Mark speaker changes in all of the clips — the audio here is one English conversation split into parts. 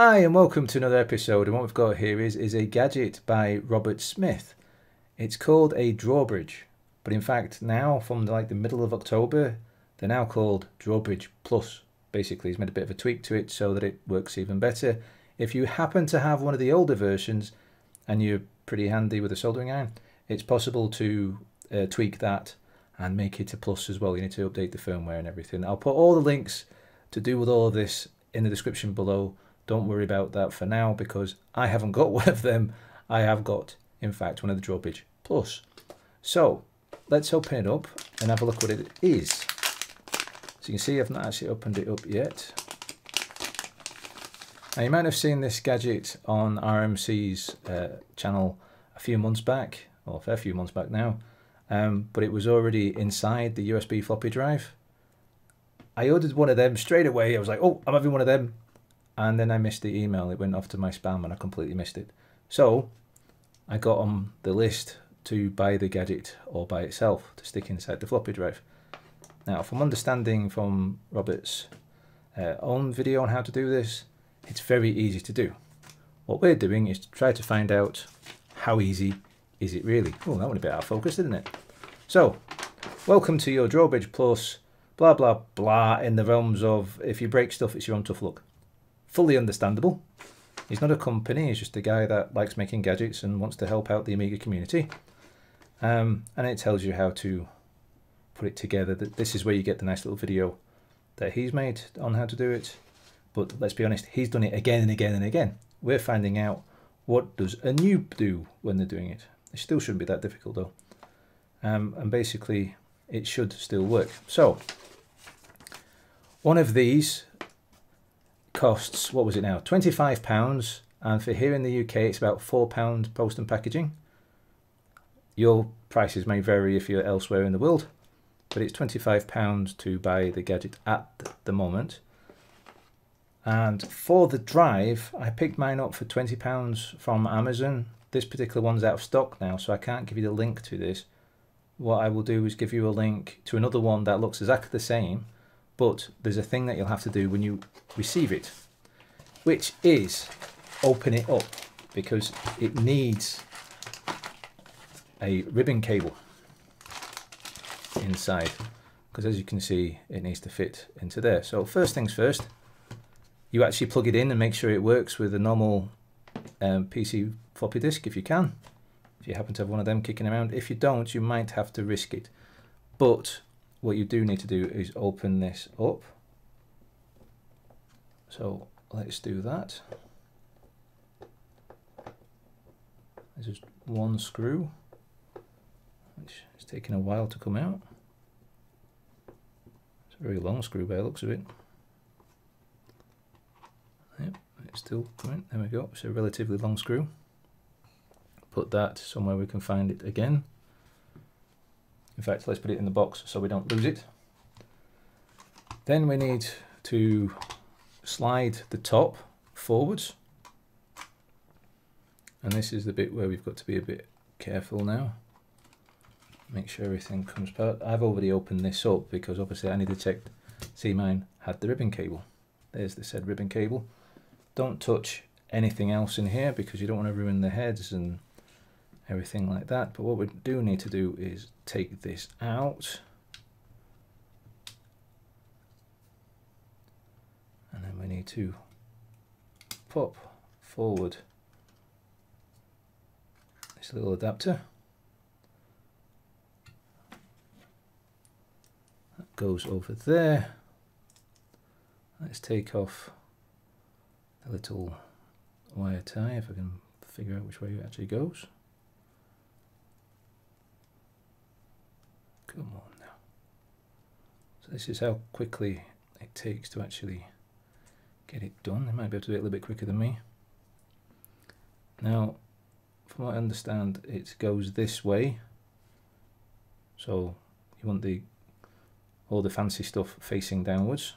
Speaker 1: Hi and welcome to another episode, and what we've got here is a gadget by Robert Smith. It's called a Drawbridge, but in fact now from the middle of October they're now called Drawbridge Plus. Basically he's made a bit of a tweak to it so that it works even better. If you happen to have one of the older versions and you're pretty handy with a soldering iron, it's possible to tweak that and make it a Plus as well. You need to update the firmware and everything. I'll put all the links to do with all of this in the description below. Don't worry about that for now because I haven't got one of them. I have got, in fact, one of the Drawbridge Plus. So let's open it up and have a look what it is. So you can see I've not actually opened it up yet. Now you might have seen this gadget on RMC's channel a few months back, or a fair few months back now, but it was already inside the USB floppy drive. I ordered one of them straight away. I was like, oh, I'm having one of them. And then I missed the email. It went off to my spam and I completely missed it. So I got on the list to buy the gadget all by itself to stick inside the floppy drive. Now, from understanding from Robert's own video on how to do this, it's very easy to do. What we're doing is to try to find out how easy is it really. Oh, that went a bit out of focus, didn't it? So, welcome to your Drawbridge Plus, blah, blah, blah, in the realms of if you break stuff, it's your own tough luck. Fully understandable. He's not a company, he's just a guy that likes making gadgets and wants to help out the Amiga community. And it tells you how to put it together. This is where you get the nice little video that he's made on how to do it. But let's be honest, he's done it again and again and again. We're finding out what does a noob do when they're doing it. It still shouldn't be that difficult though. And basically it should still work. So one of these costs, what was it now, £25, and for here in the UK it's about £4 post and packaging. Your prices may vary if you're elsewhere in the world, but it's £25 to buy the gadget at the moment. And for the drive, I picked mine up for £20 from Amazon. This particular one's out of stock now, so I can't give you the link to this. What I will do is give you a link to another one that looks exactly the same, but there's a thing that you'll have to do when you receive it, which is open it up, because it needs a ribbon cable inside, because as you can see it needs to fit into there. So first things first, you actually plug it in and make sure it works with a normal PC floppy disk if you can, if you happen to have one of them kicking around. If you don't, you might have to risk it, but what you do need to do is open this up. So let's do that. There's just one screw, which is taking a while to come out. It's a very long screw by the looks of it. Yep, it's still coming. There we go. It's a relatively long screw. Put that somewhere we can find it again. In fact, let's put it in the box so we don't lose it. Then we need to slide the top forwards. And this is the bit where we've got to be a bit careful now. Make sure everything comes apart. I've already opened this up because obviously I need to check, see mine had the ribbon cable. There's the said ribbon cable. Don't touch anything else in here because you don't want to ruin the heads and everything like that. But what we do need to do is take this out, and then we need to pop forward this little adapter that goes over there. Let's take off the little wire tie if I can figure out which way it actually goes. Come on now. So this is how quickly it takes to actually get it done. They might be able to do it a little bit quicker than me. Now, from what I understand, it goes this way. So you want all the fancy stuff facing downwards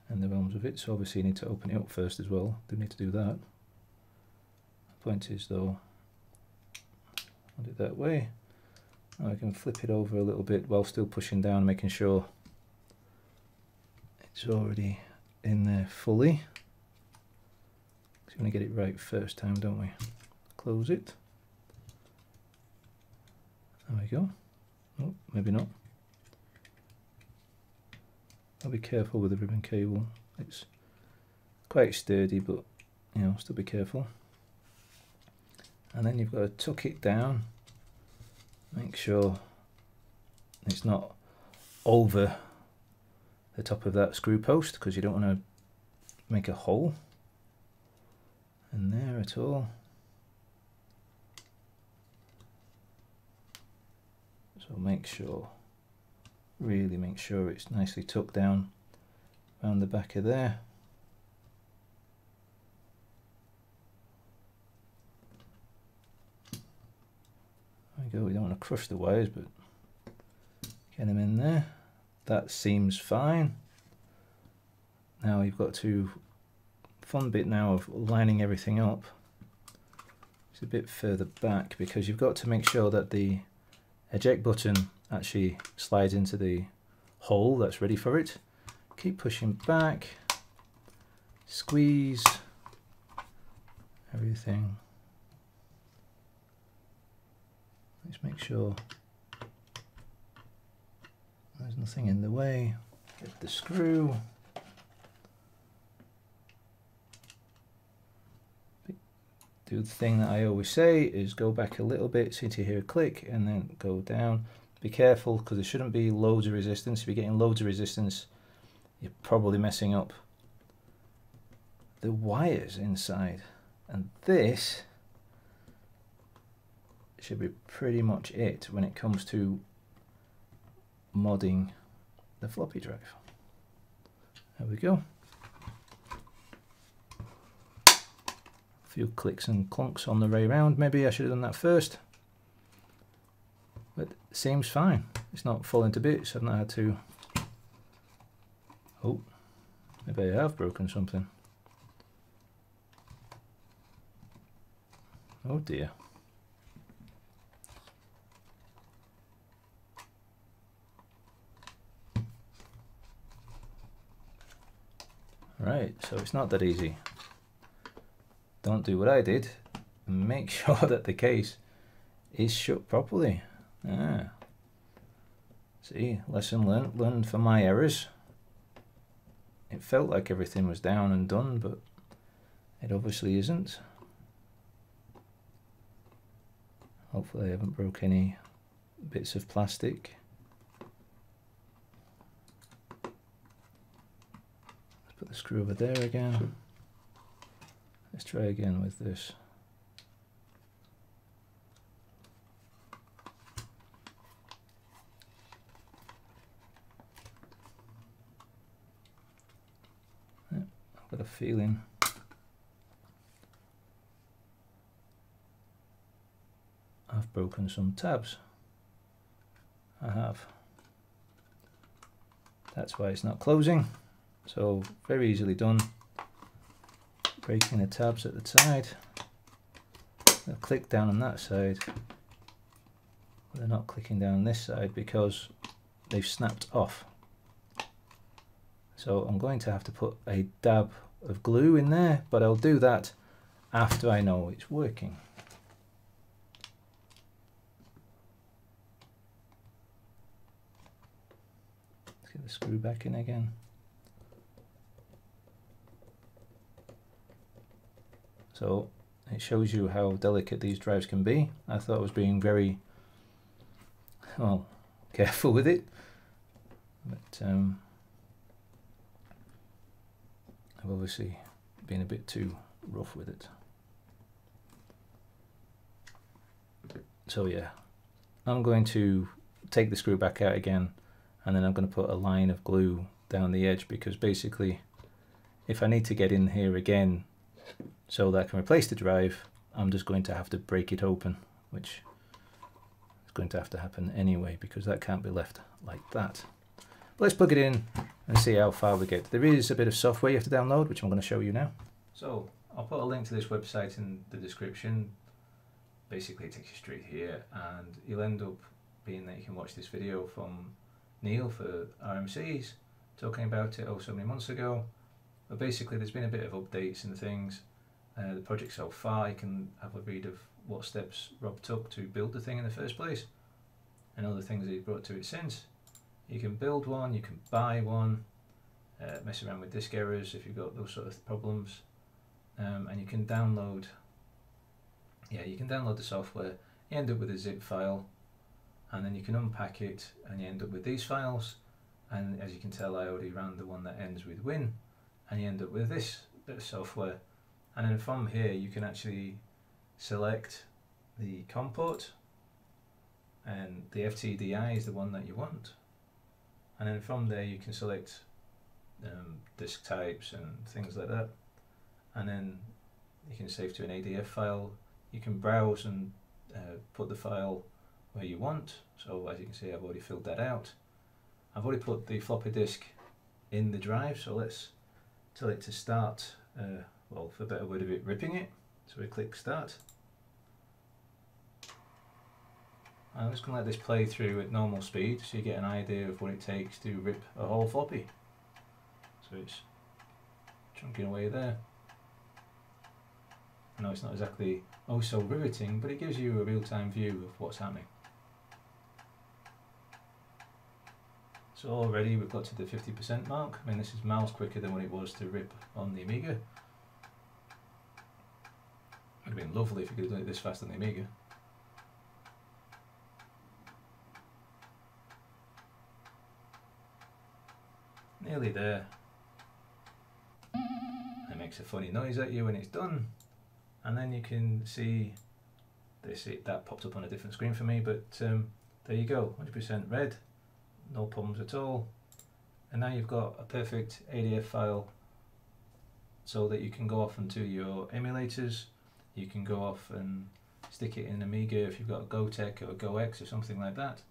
Speaker 1: and the realms of it. So obviously you need to open it up first as well. Do need to do that. The point is though, I'll do it that way. I can flip it over a little bit while still pushing down, making sure it's already in there fully. want to get it right first time, don't we? Close it. There we go. Oh, maybe not. I'll be careful with the ribbon cable. It's quite sturdy, but you know, still be careful. And then you've got to tuck it down. Make sure it's not over the top of that screw post, because you don't want to make a hole in there at all. So make sure, really make sure it's nicely tucked down around the back of there. There we go, we don't want to crush the wires, but get them in there. That seems fine. Now you've got to, fun bit now of lining everything up. It's a bit further back because you've got to make sure that the eject button actually slides into the hole that's ready for it. Keep pushing back, squeeze everything. Let's make sure there's nothing in the way. Get the screw. Do the thing that I always say is go back a little bit so you hear a click and then go down. Be careful because there shouldn't be loads of resistance. If you're getting loads of resistance, you're probably messing up the wires inside. And this should be pretty much it when it comes to modding the floppy drive. There we go. A few clicks and clunks on the way round. Maybe I should have done that first. But it seems fine. It's not falling to bits. I've not had to... Oh, maybe I have broken something. Oh dear. Right, so it's not that easy. Don't do what I did and make sure that the case is shut properly. Ah. See, lesson learned from my errors. It felt like everything was down and done, but it obviously isn't. Hopefully I haven't broke any bits of plastic. Put the screw over there again. Let's try again with this. Yeah, I've got a feeling I've broken some tabs. I have. That's why it's not closing. So very easily done. Breaking the tabs at the side. They'll click down on that side. They're not clicking down this side because they've snapped off. So I'm going to have to put a dab of glue in there, but I'll do that after I know it's working. Let's get the screw back in again. So it shows you how delicate these drives can be. I thought I was being very, well, careful with it, but I've obviously been a bit too rough with it. So yeah, I'm going to take the screw back out again, and then I'm going to put a line of glue down the edge, because basically if I need to get in here again so that I can replace the drive, I'm just going to have to break it open, which is going to have to happen anyway, because that can't be left like that. But let's plug it in and see how far we get. There is a bit of software you have to download, which I'm going to show you now. So I'll put a link to this website in the description. Basically it takes you straight here, and you'll end up being that you can watch this video from Neil for RMCs, talking about it so many months ago. But basically there's been a bit of updates and things, the project so far, you can have a read of what steps Rob took to build the thing in the first place and other things that he's brought to it since. You can build one, you can buy one, mess around with disk errors if you've got those sort of problems, and you can download. Yeah, you can download the software. You end up with a zip file, and then you can unpack it, and you end up with these files. And as you can tell, I already ran the one that ends with win, and you end up with this bit of software. And then from here, you can actually select the COM port, and the FTDI is the one that you want. And then from there, you can select disk types and things like that. And then you can save to an ADF file. You can browse and put the file where you want. So as you can see, I've already filled that out. I've already put the floppy disk in the drive, so let's tell it to start, well, for a better word of it, ripping it. So we click start. I'm just going to let this play through at normal speed so you get an idea of what it takes to rip a whole floppy. So it's chunking away there. I know it's not exactly oh so riveting, but it gives you a real-time view of what's happening. So already we've got to the 50% mark. I mean, this is miles quicker than what it was to rip on the Amiga. Would have been lovely if you could have done it this fast on the Amiga. Nearly there. It makes a funny noise at you when it's done, and then you can see this. That popped up on a different screen for me, but there you go, 100% red, no problems at all. And now you've got a perfect ADF file, so that you can go off into your emulators. You can go off and stick it in Amiga if you've got a GoTech or a GoX or something like that.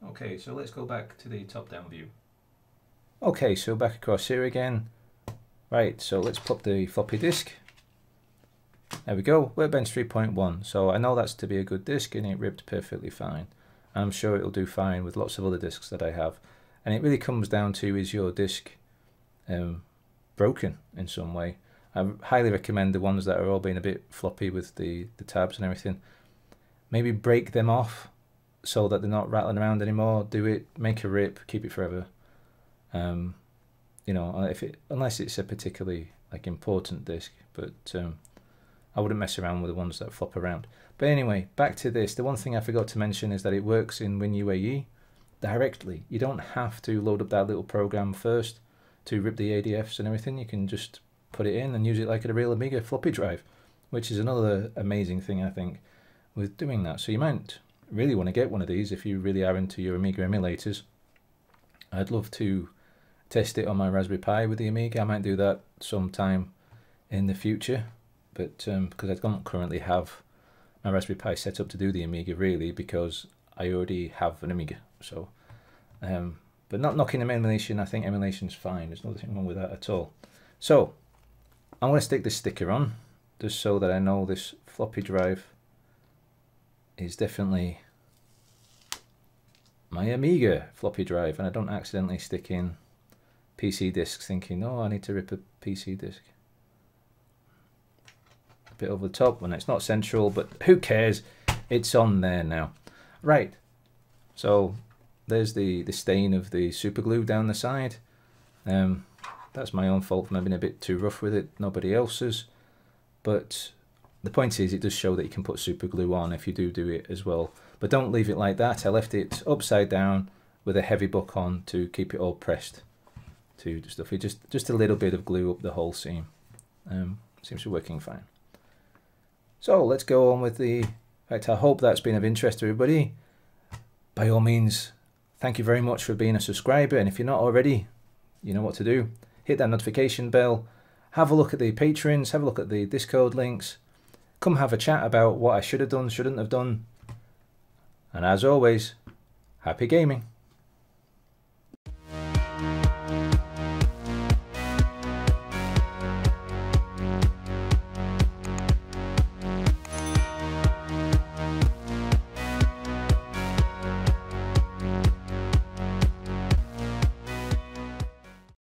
Speaker 1: Okay, so let's go back to the top-down view. Okay, so back across here again. Right, so let's pop the floppy disk. There we go, Workbench 3.1. So I know that's to be a good disk, and it ripped perfectly fine. I'm sure it'll do fine with lots of other disks that I have. And it really comes down to, is your disk broken in some way? I highly recommend the ones that are all being a bit floppy with the tabs and everything. Maybe break them off so that they're not rattling around anymore. Do it, make a rip, keep it forever. You know, unless it's a particularly important disk, but I wouldn't mess around with the ones that flop around. But anyway, back to this. The one thing I forgot to mention is that it works in WinUAE directly. You don't have to load up that little program first to rip the ADFs and everything. You can just put it in and use it like a real Amiga floppy drive, which is another amazing thing, I think, with doing that. So you might really want to get one of these if you really are into your Amiga emulators. I'd love to test it on my Raspberry Pi with the Amiga. I might do that sometime in the future, but because I don't currently have my Raspberry Pi set up to do the Amiga, really, because I already have an Amiga. So, but not knocking emulation. I think emulation's fine. There's nothing wrong with that at all. So I'm going to stick this sticker on just so that I know this floppy drive is definitely my Amiga floppy drive, and I don't accidentally stick in PC discs thinking, oh, I need to rip a PC disc. A bit over the top when it's not central, but who cares? It's on there now. Right, so there's the stain of the super glue down the side. That's my own fault for maybe being a bit too rough with it, nobody else's. But the point is, it does show that you can put super glue on if you do it as well. But don't leave it like that. I left it upside down with a heavy book on to keep it all pressed to stuff. Just a little bit of glue up the whole seam. Seems to be working fine. So let's go on with the... In fact, I hope that's been of interest to everybody. By all means, thank you very much for being a subscriber. And if you're not already, you know what to do. Hit that notification bell. Have a look at the patrons. Have a look at the Discord links. Come have a chat about what I should have done, shouldn't have done. And as always, happy gaming.